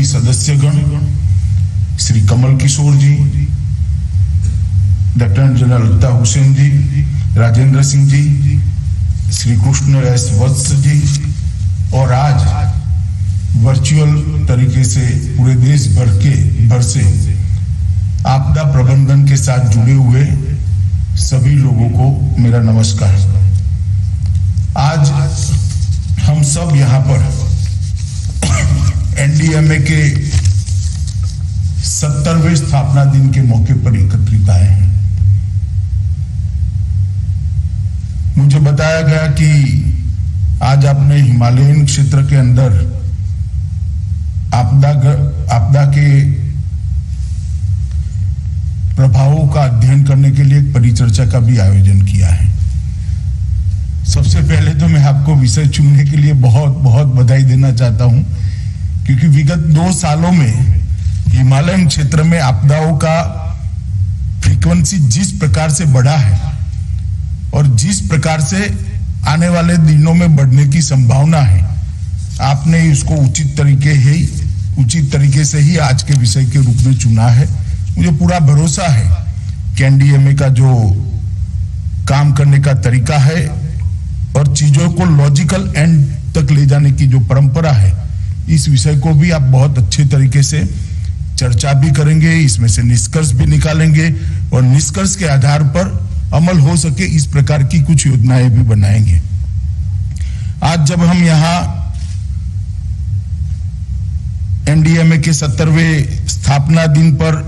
सदस्यगण, श्री कमल किशोर जी, lieutenant general अत्ता हुसैन जी, Rajendra Singh ji, Shri Krishna S वत्स जी, और आज वर्चुअल तरीके से पूरे देश भर से आपदा प्रबंधन के साथ जुड़े हुए सभी लोगों को मेरा नमस्कार। आज हम सब यहाँ पर एनडीएमए के 70वें स्थापना दिन के मौके पर एकत्रित आए हैं। मुझे बताया गया कि आज आपने हिमालयन क्षेत्र के अंदर आपदा के प्रभावों का अध्ययन करने के लिए एक परिचर्चा का भी आयोजन किया है। सबसे पहले तो मैं आपको विषय चुनने के लिए बहुत बहुत बधाई देना चाहता हूं, क्योंकि विगत 2 सालों में हिमालयन क्षेत्र में आपदाओं का फ्रीक्वेंसी जिस प्रकार से बढ़ा है और जिस प्रकार से आने वाले दिनों में बढ़ने की संभावना है, आपने इसको उचित तरीके से ही आज के विषय के रूप में चुना है। मुझे पूरा भरोसा है कि एनडीएमए का जो काम करने का तरीका है और चीजों को लॉजिकल एंड तक ले जाने की जो परंपरा है, इस विषय को भी आप बहुत अच्छे तरीके से चर्चा भी करेंगे, इसमें से निष्कर्ष भी निकालेंगे और निष्कर्ष के आधार पर अमल हो सके इस प्रकार की कुछ योजनाएं भी बनाएंगे। आज जब हम यहाँ एनडीएमए के 70वें स्थापना दिन पर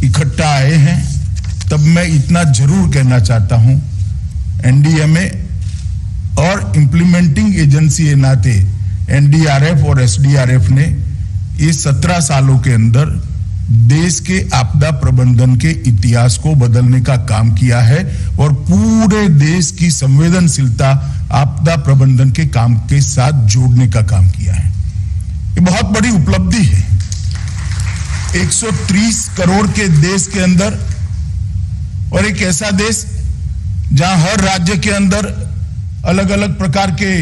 इकट्ठा आए हैं, तब मैं इतना जरूर कहना चाहता हूं, एनडीएमए और इंप्लीमेंटिंग एजेंसी के नाते एनडीआरएफ और एसडीआरएफ ने इस 17 सालों के अंदर देश के आपदा प्रबंधन के इतिहास को बदलने का काम किया है और पूरे देश की संवेदनशीलता आपदा प्रबंधन के काम के साथ जोड़ने का काम किया है। ये बहुत बड़ी उपलब्धि है। 130 करोड़ के देश के अंदर और एक ऐसा देश जहां हर राज्य के अंदर अलग अलग प्रकार के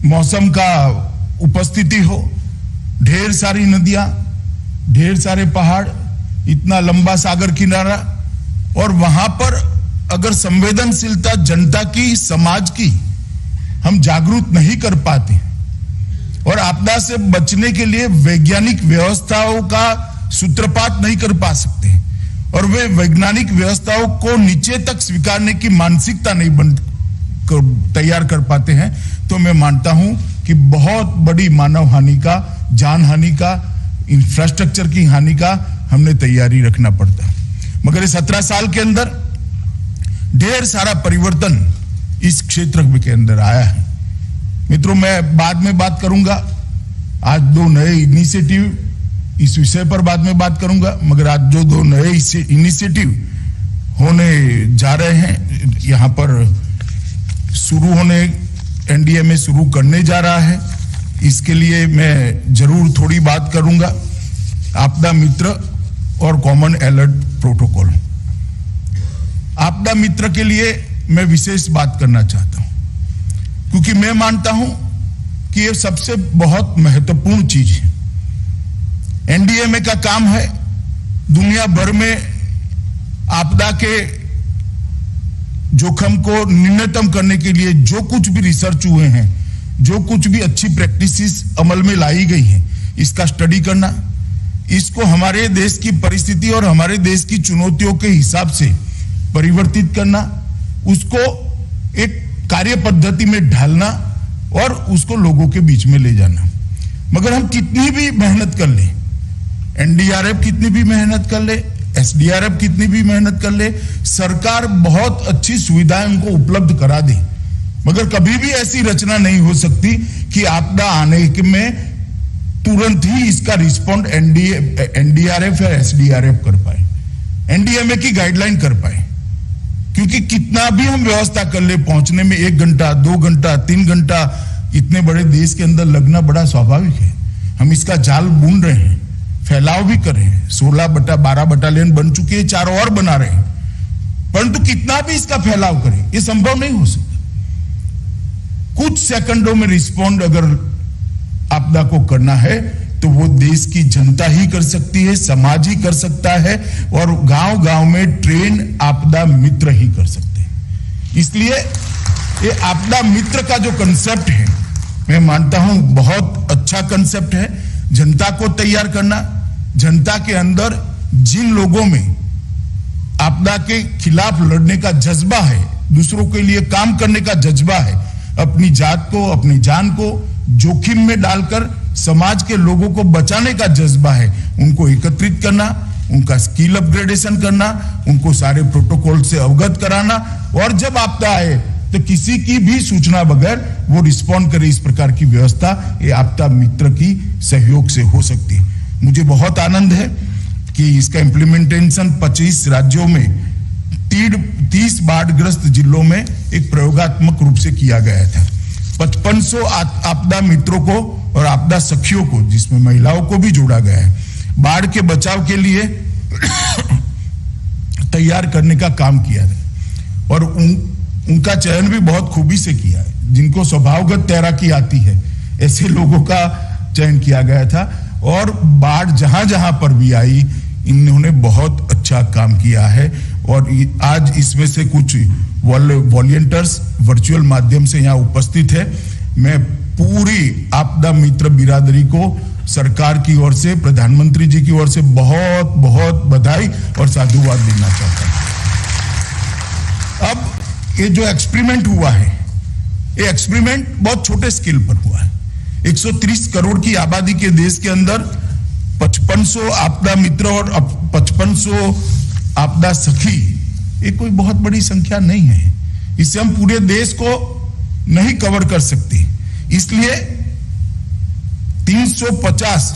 मौसम का उपस्थिति हो, ढेर सारी नदियां, ढेर सारे पहाड़, इतना लंबा सागर किनारा, और वहां पर अगर संवेदनशीलता जनता की, समाज की हम जागरूक नहीं कर पाते और आपदा से बचने के लिए वैज्ञानिक व्यवस्थाओं का सूत्रपात नहीं कर पा सकते और वे वैज्ञानिक व्यवस्थाओं को नीचे तक स्वीकारने की मानसिकता नहीं तैयार कर पाते हैं, तो मैं मानता हूं कि बहुत बड़ी मानव हानि का, जान हानि का, इंफ्रास्ट्रक्चर की हानि का हमने तैयारी रखना पड़ता है। मगर इस 17 साल के अंदर ढेर सारा परिवर्तन इस क्षेत्र के अंदर आया है। मित्रों, मैं बाद में बात करूंगा, आज 2 नए इनिशिएटिव, इस विषय पर बाद में बात करूंगा, मगर आज जो 2 नए इनिशिएटिव होने जा रहे हैं, यहां पर शुरू होने, एनडीएमए शुरू करने जा रहा है, इसके लिए मैं जरूर थोड़ी बात करूंगा। आपदा मित्र और कॉमन अलर्ट प्रोटोकॉल, आपदा मित्र के लिए मैं विशेष बात करना चाहता हूं, क्योंकि मैं मानता हूं कि यह सबसे बहुत महत्वपूर्ण चीज है। एनडीएमए का काम है दुनिया भर में आपदा के जोखिम को न्यूनतम करने के लिए जो कुछ भी रिसर्च हुए हैं, जो कुछ भी अच्छी प्रैक्टिसेस अमल में लाई गई हैं, इसका स्टडी करना, इसको हमारे देश की परिस्थिति और हमारे देश की चुनौतियों के हिसाब से परिवर्तित करना, उसको एक कार्य पद्धति में ढालना और उसको लोगों के बीच में ले जाना। मगर हम कितनी भी मेहनत कर ले, एनडीआरएफ कितनी भी मेहनत कर ले, एसडीआरएफ कितनी भी मेहनत कर ले, सरकार बहुत अच्छी सुविधाएं उनको उपलब्ध करा दे, मगर कभी भी ऐसी रचना नहीं हो सकती कि आपदा आने में तुरंत ही इसका रिस्पॉन्ड एनडीआरएफ या एसडीआरएफ कर पाए, एनडीएमए की गाइडलाइन कर पाए। क्योंकि कितना भी हम व्यवस्था कर ले, पहुंचने में 1 घंटा, 2 घंटा, 3 घंटा इतने बड़े देश के अंदर लगना बड़ा स्वाभाविक है। हम इसका जाल बुन रहे हैं, फैलाव भी कर रहे हैं, 16/12 बटालियन बन चुके हैं, 4 और बना रहे हैं, परंतु कितना भी इसका फैलाव करें, यह संभव नहीं हो सकता। कुछ सेकंडों में रिस्पॉन्ड अगर आपदा को करना है तो वो देश की जनता ही कर सकती है, समाज ही कर सकता है और गांव-गांव में ट्रेन आपदा मित्र ही कर सकते हैं। इसलिए ये आपदा मित्र का जो कंसेप्ट है, मैं मानता हूं बहुत अच्छा कंसेप्ट है। जनता को तैयार करना, जनता के अंदर जिन लोगों में आपदा के खिलाफ लड़ने का जज्बा है, दूसरों के लिए काम करने का जज्बा है, अपनी जात को, अपनी जान को जोखिम में डालकर समाज के लोगों को बचाने का जज्बा है, उनको एकत्रित करना, उनका स्किल अपग्रेडेशन करना, उनको सारे प्रोटोकॉल से अवगत कराना और जब आपदा आए तो किसी की भी सूचना बगैर वो रिस्पॉन्ड करे, इस प्रकार की व्यवस्था ये आपदा मित्र की सहयोग से हो सकती है। मुझे बहुत आनंद है कि इसका इम्प्लीमेंटेशन 25 राज्यों में 30 बाढ़ग्रस्त जिलों में एक प्रयोगात्मक रूप से किया गया था। 5500 आपदा मित्रों को और आपदा सखियों को, जिसमें महिलाओं को भी जोड़ा गया है, बाढ़ के बचाव के लिए तैयार करने का काम किया है और उनका चयन भी बहुत खूबी से किया है। जिनको स्वभावगत तैराकी आती है ऐसे लोगों का चयन किया गया था और बाढ़ जहां जहां पर भी आई इन्होंने बहुत अच्छा काम किया है और आज इसमें से कुछ वॉलंटियर्स वर्चुअल माध्यम से यहाँ उपस्थित है। मैं पूरी आपदा मित्र बिरादरी को सरकार की ओर से, प्रधानमंत्री जी की ओर से बहुत बहुत बधाई और साधुवाद देना चाहता हूं। अब ये जो एक्सपेरिमेंट हुआ है, ये एक्सपेरिमेंट बहुत छोटे स्केल पर हुआ है। 130 करोड़ की आबादी के देश के अंदर 5500 आपदा मित्र और 5500 आपदा सखी, ये कोई बहुत बड़ी संख्या नहीं है। इससे हम पूरे देश को नहीं कवर कर सकते, इसलिए 350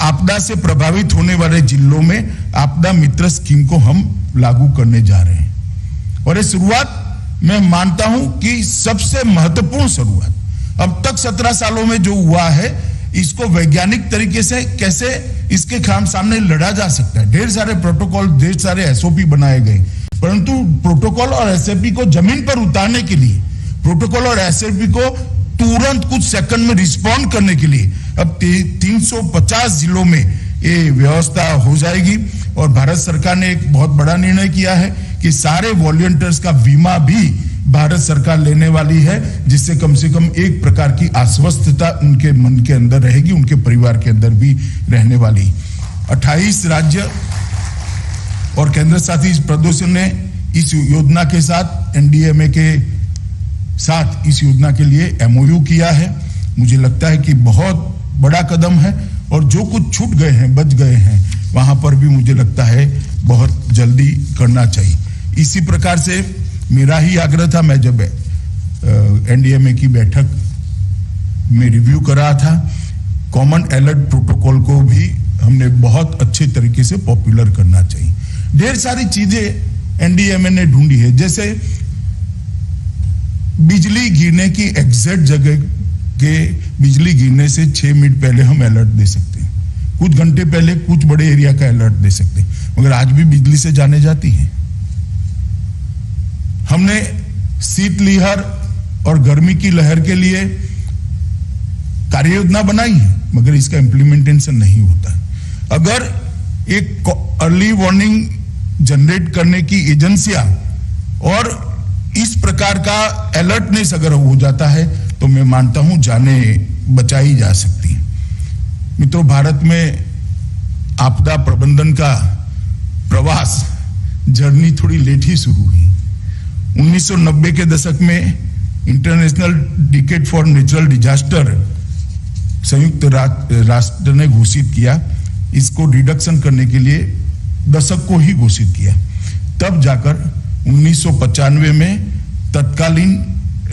आपदा से प्रभावित होने वाले जिलों में आपदा मित्र स्कीम को हम लागू करने जा रहे हैं और ये शुरुआत मैं मानता हूं कि सबसे महत्वपूर्ण शुरुआत अब तक 17 सालों में जो हुआ है, इसको वैज्ञानिक तरीके से कैसे इसके सामने लड़ा जा सकता है। ढेर सारे प्रोटोकॉल, ढेर सारे एसओपी बनाए गए, परंतु प्रोटोकॉल और एसओपी को जमीन पर उतारने के लिए, प्रोटोकॉल और एसओपी को तुरंत कुछ सेकंड में रिस्पॉन्ड करने के लिए अब 350 जिलों में ये व्यवस्था हो जाएगी और भारत सरकार ने एक बहुत बड़ा निर्णय किया है कि सारे वॉलंटियर्स का बीमा भी भारत सरकार लेने वाली है, जिससे कम से कम एक प्रकार की आश्वस्तता उनके मन के अंदर रहेगी, उनके परिवार के अंदर भी रहने वाली। 28 राज्य और केंद्र शासित प्रदेशों ने इस योजना के साथ, एनडीएमए के साथ इस योजना के लिए एमओयू किया है। मुझे लगता है कि बहुत बड़ा कदम है और जो कुछ छूट गए हैं, बच गए हैं, वहां पर भी मुझे लगता है बहुत जल्दी करना चाहिए। इसी प्रकार से मेरा ही आग्रह था, मैं जब एनडीएमए की बैठक में रिव्यू कर रहा था, कॉमन अलर्ट प्रोटोकॉल को भी हमने बहुत अच्छे तरीके से पॉपुलर करना चाहिए। ढेर सारी चीजें एनडीएमए ने ढूंढी है, जैसे बिजली गिरने की एग्जैक्ट जगह के बिजली गिरने से 6 मिनट पहले हम अलर्ट दे सकते हैं, कुछ घंटे पहले कुछ बड़े एरिया का अलर्ट दे सकते हैं, मगर आज भी बिजली से जाने जाती है। हमने शीतलहर और गर्मी की लहर के लिए कार्य योजना बनाई है, मगर इसका इंप्लीमेंटेशन नहीं होता है। अगर एक अर्ली वार्निंग जनरेट करने की एजेंसियां और इस प्रकार का अलर्टनेस अगर हो जाता है तो मैं मानता हूं जाने बचाई जा सकती है। मित्रों, भारत में आपदा प्रबंधन का प्रवास जर्नी थोड़ी लेट ही शुरू हुई। 1990 के दशक में international decade for natural disaster संयुक्त राष्ट्र ने घोषित किया, इसको रिडक्शन करने के लिए दशक को ही घोषित किया। तब जाकर 1995 में तत्कालीन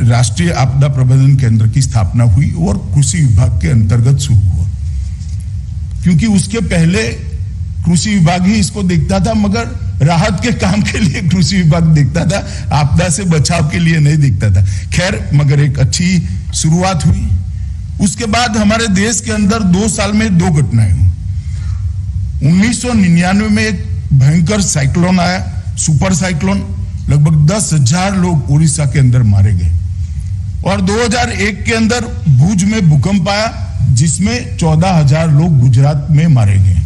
राष्ट्रीय आपदा प्रबंधन केंद्र की स्थापना हुई और कृषि विभाग के अंतर्गत शुरू हुआ, क्योंकि उसके पहले कृषि विभाग ही इसको देखता था, मगर राहत के काम के लिए कृषि विभाग देखता था, आपदा से बचाव के लिए नहीं देखता था। खैर, मगर एक अच्छी शुरुआत हुई। उसके बाद हमारे देश के अंदर 2 साल में 2 घटनाएं हुई। 1999 में एक भयंकर साइक्लोन आया, सुपर साइक्लोन, लगभग 10,000 लोग उड़ीसा के अंदर मारे गए। और 2001 के अंदर भुज में भूकंप आया, जिसमें 14,000 लोग गुजरात में मारे गए।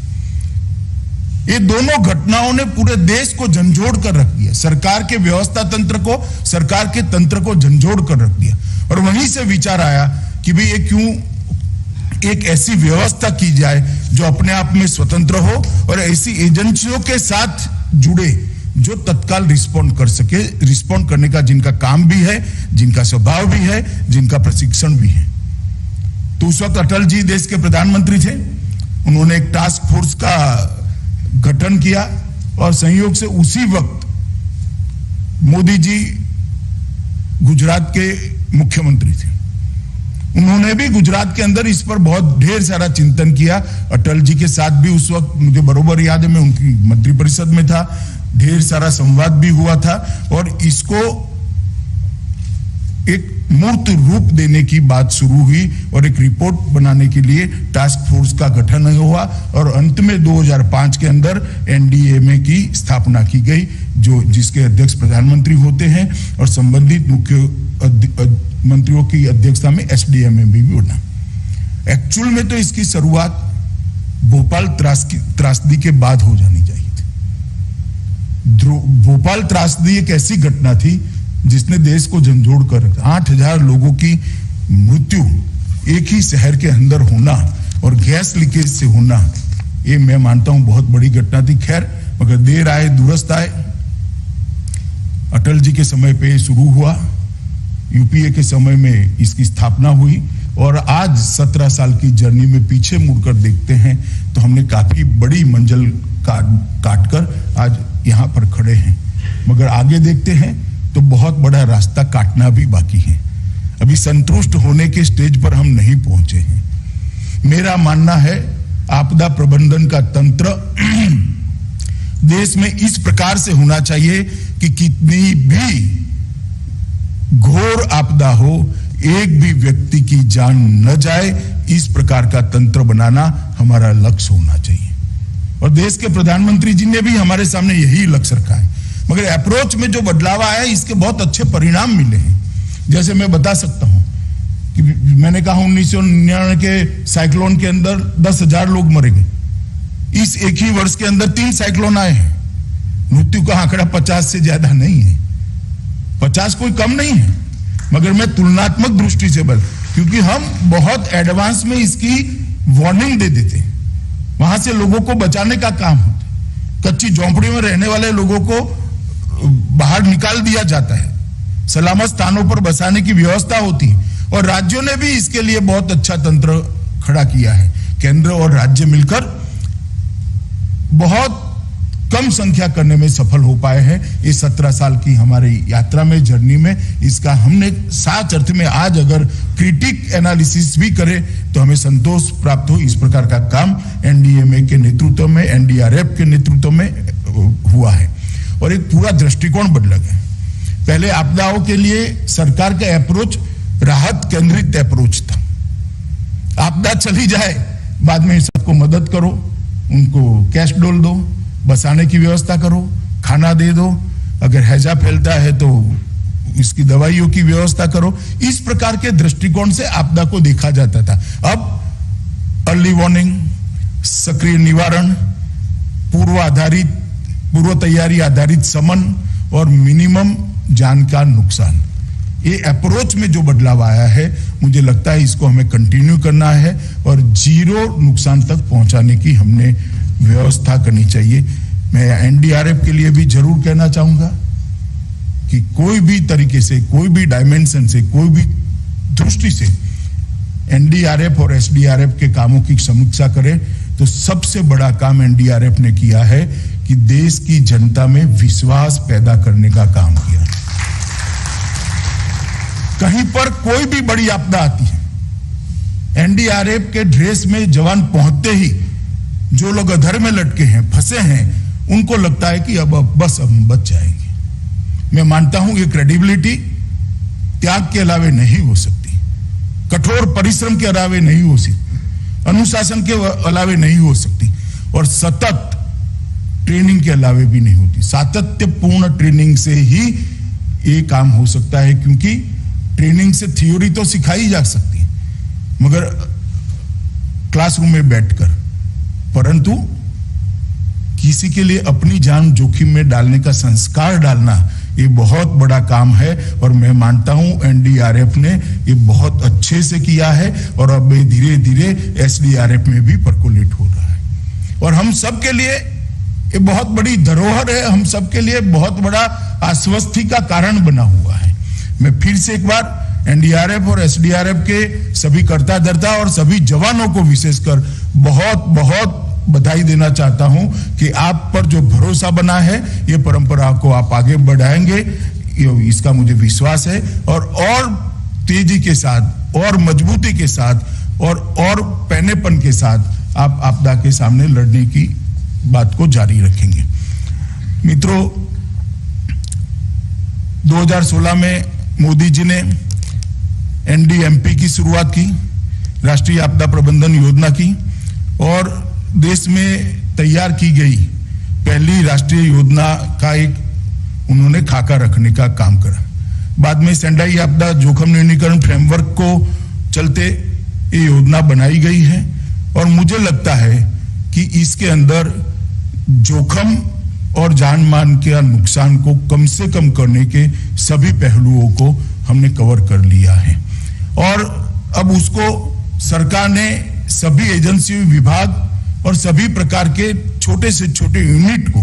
ये दोनों घटनाओं ने पूरे देश को झंझोड़ कर रख दिया, सरकार के व्यवस्था तंत्र को, सरकार के तंत्र को झंझोड़ कर रख दिया। और वहीं से विचार आया कि भाई ये क्यों एक ऐसी व्यवस्था की जाए जो अपने आप में स्वतंत्र हो और ऐसी एजेंसियों के साथ जुड़े जो तत्काल रिस्पॉन्ड कर सके, रिस्पॉन्ड करने का जिनका काम भी है, जिनका स्वभाव भी है, जिनका प्रशिक्षण भी है। तो उस वक्त अटल जी देश के प्रधानमंत्री थे, उन्होंने एक टास्क फोर्स का गठन किया और संयोग से उसी वक्त मोदी जी गुजरात के मुख्यमंत्री थे। उन्होंने भी गुजरात के अंदर इस पर बहुत ढेर सारा चिंतन किया। अटल जी के साथ भी उस वक्त मुझे बरोबर याद है, मैं उनकी मंत्रिपरिषद में था, ढेर सारा संवाद भी हुआ था और इसको एक मूर्त रूप देने की बात शुरू हुई और एक रिपोर्ट बनाने के लिए टास्क फोर्स का गठन हुआ और अंत में 2005 के अंदर एनडीएमए की स्थापना की गई, जो जिसके अध्यक्ष प्रधानमंत्री होते हैं और संबंधित मुख्य मंत्रियों की अध्यक्षता में एसडीएमए भी बना। एक्चुअल में तो इसकी शुरुआत भोपाल त्रासदी के बाद हो जानी चाहिए थी। भोपाल त्रासदी एक ऐसी घटना थी जिसने देश को झंझोड़ कर रखा। 8,000 लोगों की मृत्यु एक ही शहर के अंदर होना और गैस लीकेज से होना, ये मैं मानता हूं बहुत बड़ी घटना थी। खैर, मगर देर आए दुरुस्त आए। अटल जी के समय पे शुरू हुआ, यूपीए के समय में इसकी स्थापना हुई और आज 17 साल की जर्नी में पीछे मुड़कर देखते हैं तो हमने काफी बड़ी मंजिल काट कर आज यहां पर खड़े हैं। मगर आगे देखते हैं तो बहुत बड़ा रास्ता काटना भी बाकी है। अभी संतुष्ट होने के स्टेज पर हम नहीं पहुंचे हैं। मेरा मानना है आपदा प्रबंधन का तंत्र देश में इस प्रकार से होना चाहिए कि कितनी भी घोर आपदा हो, एक भी व्यक्ति की जान न जाए, इस प्रकार का तंत्र बनाना हमारा लक्ष्य होना चाहिए। और देश के प्रधानमंत्री जी ने भी हमारे सामने यही लक्ष्य रखा है। मगर अप्रोच में जो बदलाव आया है, इसके बहुत अच्छे परिणाम मिले हैं। जैसे मैं बता सकता हूं कि मैंने कहा 1999 के साइक्लोन के अंदर 10,000 लोग मरे गए। इस एक ही वर्ष के अंदर 3 साइक्लोन आए हैं। मृत्यु का आंकड़ा 50 से ज्यादा नहीं है, 50 कोई कम नहीं है, मगर मैं तुलनात्मक दृष्टि से क्योंकि हम बहुत एडवांस में इसकी वार्निंग दे देते हैं, वहां से लोगों को बचाने का काम होता है। कच्ची झोंपड़ी में रहने वाले लोगों को बाहर निकाल दिया जाता है, सलामत स्थानों पर बसाने की व्यवस्था होती है और राज्यों ने भी इसके लिए बहुत अच्छा तंत्र खड़ा किया है। केंद्र और राज्य मिलकर बहुत कम संख्या करने में सफल हो पाए हैं। इस 17 साल की हमारी यात्रा में, जर्नी में, इसका हमने साच अर्थ में आज अगर क्रिटिक एनालिसिस भी करें तो हमें संतोष प्राप्त हो। इस प्रकार का काम एनडीएमए के नेतृत्व में, एनडीआरएफ के नेतृत्व में हुआ है और एक पूरा दृष्टिकोण बदला गया। पहले आपदाओं के लिए सरकार का अप्रोच राहत केंद्रित अप्रोच था। आपदा चली जाए, बाद में सबको मदद करो, उनको कैश डोल दो, बसाने की व्यवस्था करो, खाना दे दो, अगर हैजा फैलता है तो इसकी दवाइयों की व्यवस्था करो। इस प्रकार के दृष्टिकोण से आपदा को देखा जाता था। अब अर्ली वार्निंग, सक्रिय निवारण, पूर्व तैयारी आधारित समन और मिनिमम जान का नुकसान, ये अप्रोच में जो बदलाव आया है, मुझे लगता है इसको हमें कंटिन्यू करना है और 0 नुकसान तक पहुंचाने की हमने व्यवस्था करनी चाहिए। मैं एनडीआरएफ के लिए भी जरूर कहना चाहूंगा कि कोई भी तरीके से, कोई भी डायमेंशन से, कोई भी दृष्टि से एनडीआरएफ और एसडीआरएफ के कामों की समीक्षा करें तो सबसे बड़ा काम एनडीआरएफ ने किया है कि देश की जनता में विश्वास पैदा करने का काम किया। कहीं पर कोई भी बड़ी आपदा आती है, एनडीआरएफ के ड्रेस में जवान पहुंचते ही जो लोग अधर में लटके हैं, फंसे हैं, उनको लगता है कि अब बस हम बच जाएंगे। मैं मानता हूं ये क्रेडिबिलिटी त्याग के अलावे नहीं हो सकती, कठोर परिश्रम के अलावे नहीं हो सकती, अनुशासन के अलावे नहीं हो सकती और सतत ट्रेनिंग के अलावे भी नहीं होती। सातत्यपूर्ण ट्रेनिंग से ही ये काम हो सकता है, क्योंकि ट्रेनिंग से थ्योरी तो सिखाई जा सकती है, मगर क्लासरूम में बैठकर, परंतु किसी के लिए अपनी जान जोखिम में डालने का संस्कार डालना ये बहुत बड़ा काम है। और मैं मानता हूं एनडीआरएफ ने ये बहुत अच्छे से किया है और अब धीरे धीरे एसडीआरएफ में भी परकोलेट हो रहा है। और हम सब के लिए ये बहुत बड़ी धरोहर है, हम सब के लिए बहुत बड़ा आश्वस्ति का कारण बना हुआ है। मैं फिर से एक बार एनडीआरएफ और एसडीआरएफ के सभी कर्ता धर्ता और सभी जवानों को विशेषकर बहुत बहुत बधाई देना चाहता हूं कि आप पर जो भरोसा बना है ये परंपरा को आप आगे बढ़ाएंगे, इसका मुझे विश्वास है। और तेजी के साथ और मजबूती के साथ और पैनेपन के साथ आप आपदा के सामने लड़ने की बात को जारी रखेंगे। मित्रों, 2016 में मोदी जी ने एनडीएमपी की शुरुआत की, राष्ट्रीय आपदा प्रबंधन योजना की, और देश में तैयार की गई पहली राष्ट्रीय योजना का एक उन्होंने खाका रखने का काम करा। बाद में सेंडाई आपदा जोखिम न्यूनीकरण फ्रेमवर्क को चलते ये योजना बनाई गई है और मुझे लगता है कि इसके अंदर जोखिम और जान मान के नुकसान को कम से कम करने के सभी पहलुओं को हमने कवर कर लिया है। और अब उसको सरकार ने सभी एजेंसी विभाग और सभी प्रकार के छोटे से छोटे यूनिट को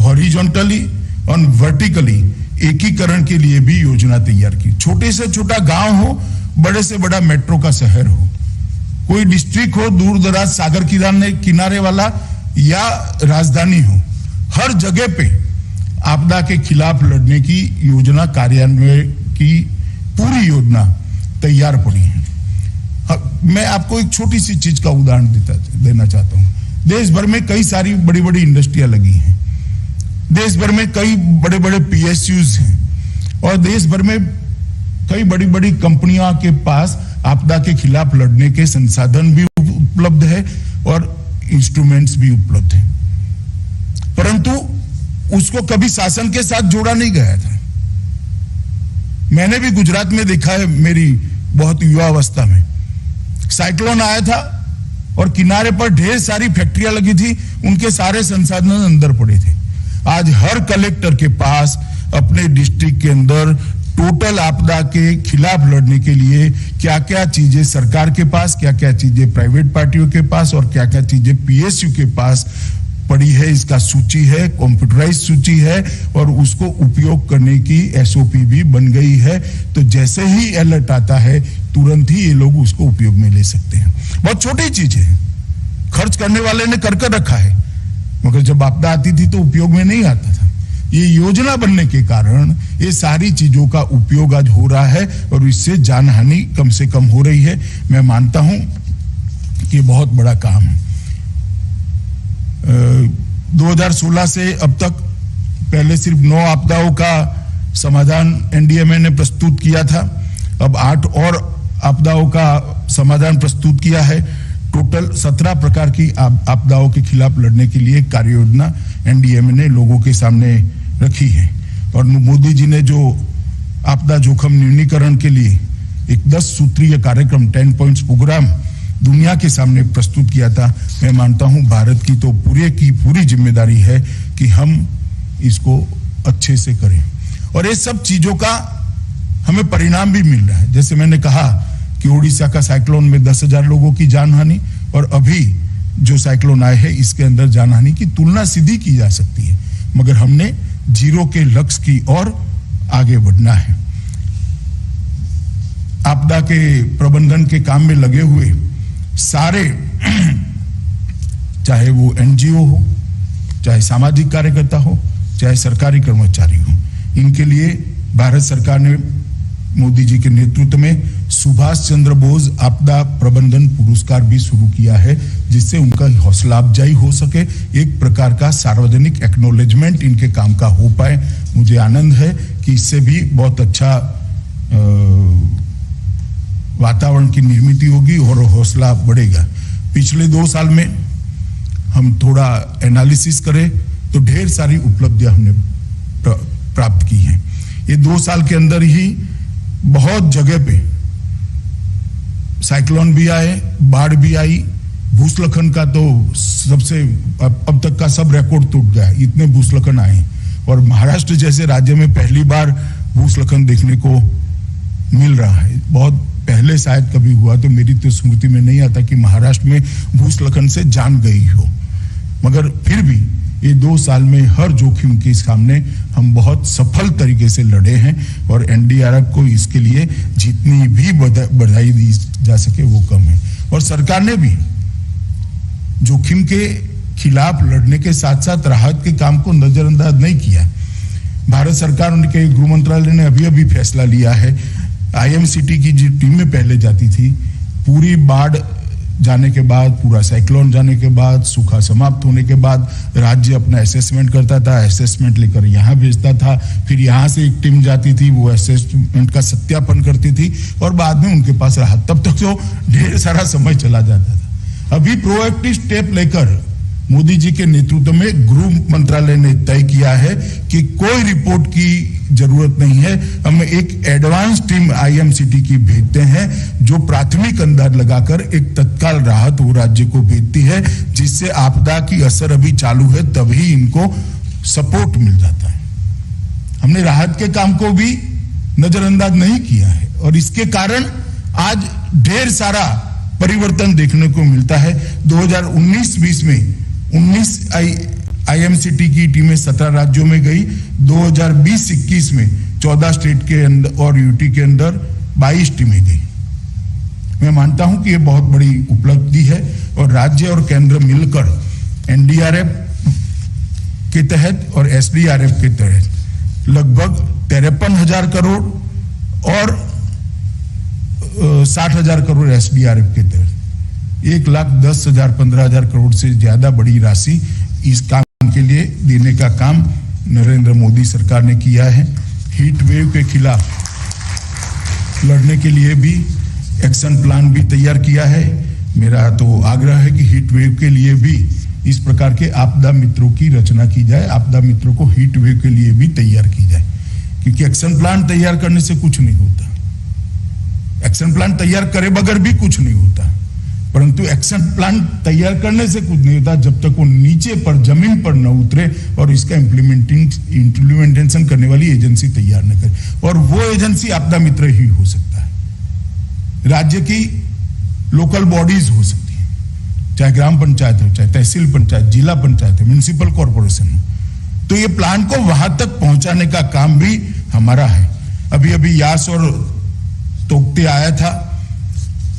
हॉरिजॉन्टली और वर्टिकली एकीकरण के लिए भी योजना तैयार की। छोटे से छोटा गांव हो, बड़े से बड़ा मेट्रो का शहर हो, कोई डिस्ट्रिक्ट हो दूर दराज सागर किनारे वाला या राजधानी हो, हर जगह पे आपदा के खिलाफ लड़ने की योजना कार्यान्वयन की पूरी योजना तैयार पड़ी है। मैं आपको एक छोटी सी चीज का उदाहरण देना चाहता हूं। देश भर में कई सारी बड़ी बड़ी इंडस्ट्रियां लगी हैं, देश भर में कई बड़े बड़े पीएसयूज हैं और देश भर में कई बड़ी बड़ी कंपनियों के पास आपदा के खिलाफ लड़ने के संसाधन भी उपलब्ध है और इंस्ट्रूमेंट्स भी उपलब्ध हैं, परंतु उसको कभी शासन के साथ जोड़ा नहीं गया था। मैंने भी गुजरात में देखा है, मेरी बहुत युवा अवस्था में साइक्लोन आया था और किनारे पर ढेर सारी फैक्ट्रियां लगी थी, उनके सारे संसाधन अंदर पड़े थे। आज हर कलेक्टर के पास अपने डिस्ट्रिक्ट के अंदर टोटल आपदा के खिलाफ लड़ने के लिए क्या क्या चीजें सरकार के पास, क्या क्या चीजें प्राइवेट पार्टियों के पास और क्या क्या चीजें पीएसयू के पास पड़ी है, इसका सूची है, कंप्यूटराइज सूची है और उसको उपयोग करने की एसओपी भी बन गई है। तो जैसे ही अलर्ट आता है तुरंत ही ये लोग उसको उपयोग में ले सकते हैं। बहुत छोटी चीज है, खर्च करने वाले ने कर रखा है, मगर जब आपदा आती थी तो उपयोग में नहीं आता था। ये योजना बनने के कारण ये सारी चीजों का उपयोग आज हो रहा है और इससे जान हानि कम से कम हो रही है। मैं मानता हूं कि बहुत बड़ा काम है। 2016 से अब तक पहले सिर्फ 9 आपदाओं का समाधान एनडीएमए ने प्रस्तुत किया था, अब 8 और आपदाओं का समाधान प्रस्तुत किया है। टोटल 17 प्रकार की आपदाओं के खिलाफ लड़ने के लिए कार्य योजना एनडीएमए ने लोगों के सामने रखी है। और मोदी जी ने जो आपदा जोखिम न्यूनीकरण के लिए एक 10 सूत्रीय कार्यक्रम 10 पॉइंट्स प्रोग्राम दुनिया के सामने प्रस्तुत किया था, मैं मानता हूं भारत की तो पूरी जिम्मेदारी है कि हम इसको अच्छे से करें और ये सब चीजों का हमें परिणाम भी मिल रहा है। जैसे मैंने कहा कि उड़ीसा का साइक्लोन में 10,000 लोगों की जानहानि और अभी जो साइक्लोन आए हैं इसके अंदर जानहानि की तुलना सीधी की जा सकती है, मगर हमने जीरो के लक्ष्य की ओर आगे बढ़ना है। आपदा के प्रबंधन के काम में लगे हुए सारे, चाहे वो एनजीओ हो, चाहे सामाजिक कार्यकर्ता हो, चाहे सरकारी कर्मचारी हो, इनके लिए भारत सरकार ने मोदी जी के नेतृत्व में सुभाष चंद्र बोस आपदा प्रबंधन पुरस्कार भी शुरू किया है, जिससे उनका हौसला अफजाई हो सके, एक प्रकार का सार्वजनिक एक्नॉलेजमेंट इनके काम का हो पाए। मुझे आनंद है कि इससे भी बहुत अच्छा वातावरण की निर्मित होगी और हौसला बढ़ेगा। पिछले 2 साल में हम थोड़ा एनालिसिस करें तो ढेर सारी उपलब्धियां हमने प्राप्त की हैं। ये 2 साल के अंदर ही बहुत जगह पे साइक्लोन भी आए, बाढ़ भी आई, भूस्खलन का तो सबसे अब तक का सब रिकॉर्ड टूट गया, इतने भूस्खलन आए और महाराष्ट्र जैसे राज्य में पहली बार भूस्खलन देखने को मिल रहा है। बहुत पहले शायद कभी हुआ तो मेरी तो स्मृति में नहीं आता कि महाराष्ट्र में भूस्खलन से जान गई हो, मगर फिर भी ये 2 साल में हर जोखिम के सामने हम बहुत सफल तरीके से लड़े हैं और एनडीआरएफ को इसके लिए जितनी भी बधाई दी जा सके वो कम है। और सरकार ने भी जोखिम के खिलाफ लड़ने के साथ साथ राहत के काम को नजरअंदाज नहीं किया। भारत सरकार उनके गृह मंत्रालय ने अभी फैसला लिया है, आईएमसीटी की जो टीमें पहले जाती थी, पूरी बाढ़ जाने के बाद, पूरा साइक्लोन जाने के बाद, सूखा समाप्त होने के बाद राज्य अपना असेसमेंट करता था, असेसमेंट लेकर यहाँ भेजता था, फिर यहाँ से एक टीम जाती थी, वो असेसमेंट का सत्यापन करती थी और बाद में उनके पास राहत। तब तक तो ढेर सारा समय चला जाता था। अभी प्रोएक्टिव स्टेप लेकर मोदी जी के नेतृत्व में गृह मंत्रालय ने तय किया है कि कोई रिपोर्ट की जरूरत नहीं है, हम एक एडवांस टीम आईएमसीटी की भेजते हैं जो प्राथमिक अंदाज लगाकर एक तत्काल राहत वो राज्य को भेजती है, जिससे आपदा की असर अभी चालू है तभी इनको सपोर्ट मिल जाता है। हमने राहत के काम को भी नजरअंदाज नहीं किया है और इसके कारण आज ढेर सारा परिवर्तन देखने को मिलता है। 2019-20 में 19 आईएमसीटी की टीमें 17 राज्यों में गई, 2020-21 में 14 स्टेट के अंदर और यूटी के अंदर 22 टीमें गई। मैं मानता हूं कि यह बहुत बड़ी उपलब्धि है और राज्य और केंद्र मिलकर एनडीआरएफ के तहत और एसडीआरएफ के तहत लगभग 53,000 करोड़ और 60,000 करोड़ एसडीआरएफ के तहत 1,10,000 15,000 करोड़ से ज्यादा बड़ी राशि इस काम के लिए देने का काम नरेंद्र मोदी सरकार ने किया है। हीट वेव के खिलाफ लड़ने के लिए भी एक्शन प्लान भी तैयार किया है। मेरा तो आग्रह है कि हीट वेव के लिए भी इस प्रकार के आपदा मित्रों की रचना की जाए, आपदा मित्रों को हीट वेव के लिए भी तैयार की जाए, क्योंकि एक्शन प्लान तैयार करने से कुछ नहीं होता, एक्शन प्लान तैयार करे बगैर भी कुछ नहीं होता, परंतु एक्शन प्लान तैयार करने से कुछ नहीं होता जब तक वो नीचे पर जमीन पर न उतरे और इसका इम्प्लीमेंटेशन करने वाली एजेंसी तैयार न करे। और वो एजेंसी आपदा मित्र ही हो सकता है। राज्य की लोकल बॉडीज हो सकती है, चाहे ग्राम पंचायत हो, चाहे तहसील पंचायत, जिला पंचायत हो, म्युनिसिपल कॉर्पोरेशन हो, तो ये प्लान को वहां तक पहुंचाने का काम भी हमारा है। अभी यास और तोकते आया था,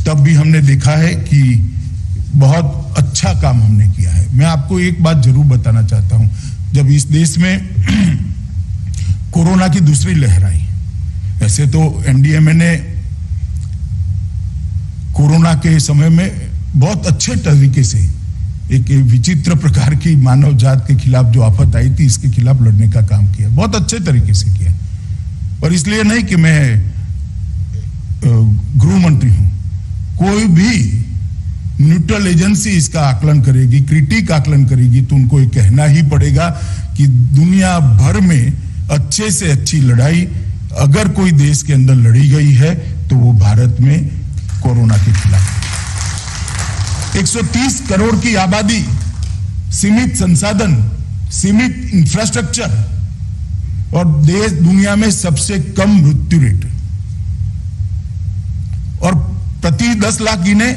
तब भी हमने देखा है कि बहुत अच्छा काम हमने किया है। मैं आपको एक बात जरूर बताना चाहता हूं, जब इस देश में कोरोना की दूसरी लहर आई, वैसे तो एनडीएमए ने कोरोना के समय में बहुत अच्छे तरीके से एक विचित्र प्रकार की मानव जात के खिलाफ जो आफत आई थी, इसके खिलाफ लड़ने का काम किया, बहुत अच्छे तरीके से किया। और इसलिए नहीं कि मैं गृह मंत्री हूं, कोई भी न्यूट्रल एजेंसी इसका आकलन करेगी, क्रिटिक आकलन करेगी, तो उनको ये कहना ही पड़ेगा कि दुनिया भर में अच्छे से अच्छी लड़ाई अगर कोई देश के अंदर लड़ी गई है तो वो भारत में कोरोना के खिलाफ। 130 करोड़ की आबादी, सीमित संसाधन, सीमित इंफ्रास्ट्रक्चर और देश दुनिया में सबसे कम मृत्यु रेट, और प्रति 10 लाख गिने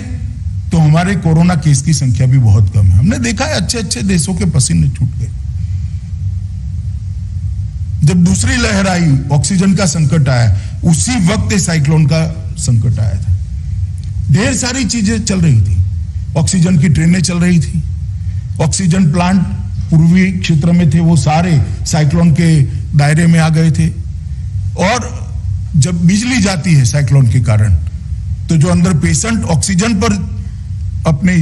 तो हमारे कोरोना केस की संख्या भी बहुत कम है। हमने देखा है अच्छे अच्छे देशों के पसीने छूट गए। जब दूसरी लहर आई, ऑक्सीजन का संकट आया, उसी वक्त साइक्लोन का संकट आया था। ढेर सारी चीजें चल रही थी, ऑक्सीजन की ट्रेनें चल रही थी, ऑक्सीजन प्लांट पूर्वी क्षेत्र में थे, वो सारे साइक्लोन के दायरे में आ गए थे। और जब बिजली जाती है साइक्लोन के कारण, तो जो अंदर पेशेंट ऑक्सीजन पर अपने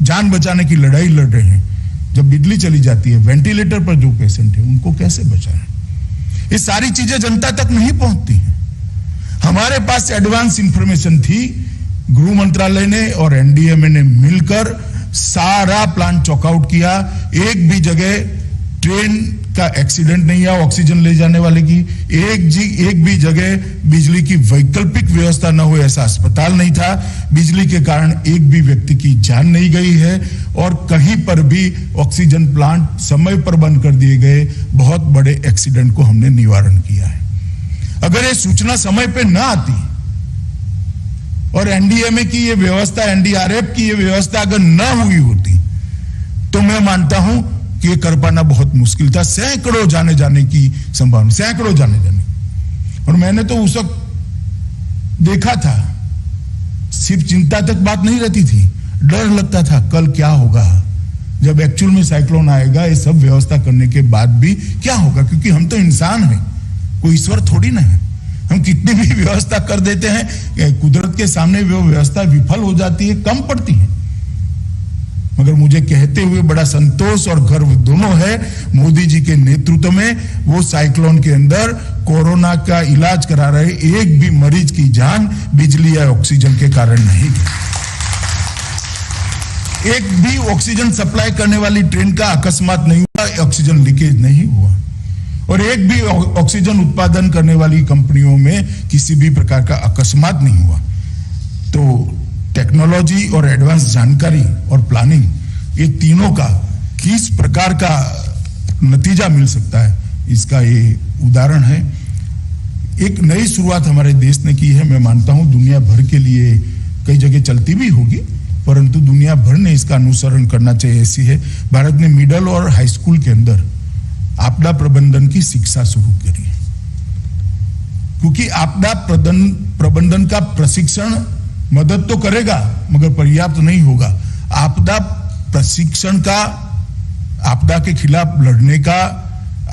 जान बचाने की लड़ाई लड़ रहे हैं, जब बिजली चली जाती है, वेंटिलेटर पर जो पेशेंट है उनको कैसे बचाएं? ये सारी चीजें जनता तक नहीं पहुंचती हैं। हमारे पास एडवांस इंफॉर्मेशन थी, गृह मंत्रालय ने और एनडीएमए ने मिलकर सारा प्लान चॉकआउट किया। एक भी जगह ट्रेन का एक्सीडेंट नहीं हुआ ऑक्सीजन ले जाने वाले की, एक भी जगह बिजली की वैकल्पिक व्यवस्था न हो ऐसा अस्पताल नहीं था, बिजली के कारण एक भी व्यक्ति की जान नहीं गई है और कहीं पर भी ऑक्सीजन प्लांट समय पर बंद कर दिए गए बहुत बड़े एक्सीडेंट को हमने निवारण किया है। अगर ये सूचना समय पे न आती और एनडीएमए की ये व्यवस्था, एनडीआरएफ की ये व्यवस्था अगर न हुई होती तो मैं मानता हूं कि ये कर पाना बहुत मुश्किल था। सैकड़ों जाने की संभावना, सैकड़ों जाने। और मैंने तो उस वक्त देखा था, सिर्फ चिंता तक बात नहीं रहती थी, डर लगता था कल क्या होगा, जब एक्चुअल में साइक्लोन आएगा, ये सब व्यवस्था करने के बाद भी क्या होगा, क्योंकि हम तो इंसान हैं, कोई ईश्वर थोड़ी ना है। हम कितनी भी व्यवस्था कर देते हैं, कुदरत के सामने वो व्यवस्था विफल हो जाती है, कम पड़ती है। मगर मुझे कहते हुए बड़ा संतोष और गर्व दोनों है, मोदी जी के नेतृत्व में वो साइक्लोन के अंदर कोरोना का इलाज करा रहे एक भी मरीज की जान बिजली या ऑक्सीजन के कारण नहीं गई। एक भी ऑक्सीजन सप्लाई करने वाली ट्रेन का अकस्मात नहीं हुआ, ऑक्सीजन लीकेज नहीं हुआ और एक भी ऑक्सीजन उत्पादन करने वाली कंपनियों में किसी भी प्रकार का अकस्मात नहीं हुआ। तो टेक्नोलॉजी और एडवांस जानकारी और प्लानिंग, ये तीनों का किस प्रकार का नतीजा मिल सकता है, इसका ये उदाहरण है। एक नई शुरुआत हमारे देश ने की है, मैं मानता हूं दुनिया भर के लिए कई जगह चलती भी होगी, परंतु दुनिया भर ने इसका अनुसरण करना चाहिए, ऐसी है। भारत ने मिडिल और हाई स्कूल के अंदर आपदा प्रबंधन की शिक्षा शुरू करी है, क्योंकि आपदा प्रबंधन का प्रशिक्षण मदद तो करेगा मगर पर्याप्त नहीं होगा। आपदा प्रशिक्षण का, आपदा के खिलाफ लड़ने का,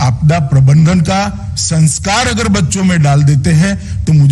आपदा प्रबंधन का संस्कार अगर बच्चों में डाल देते हैं तो मुझे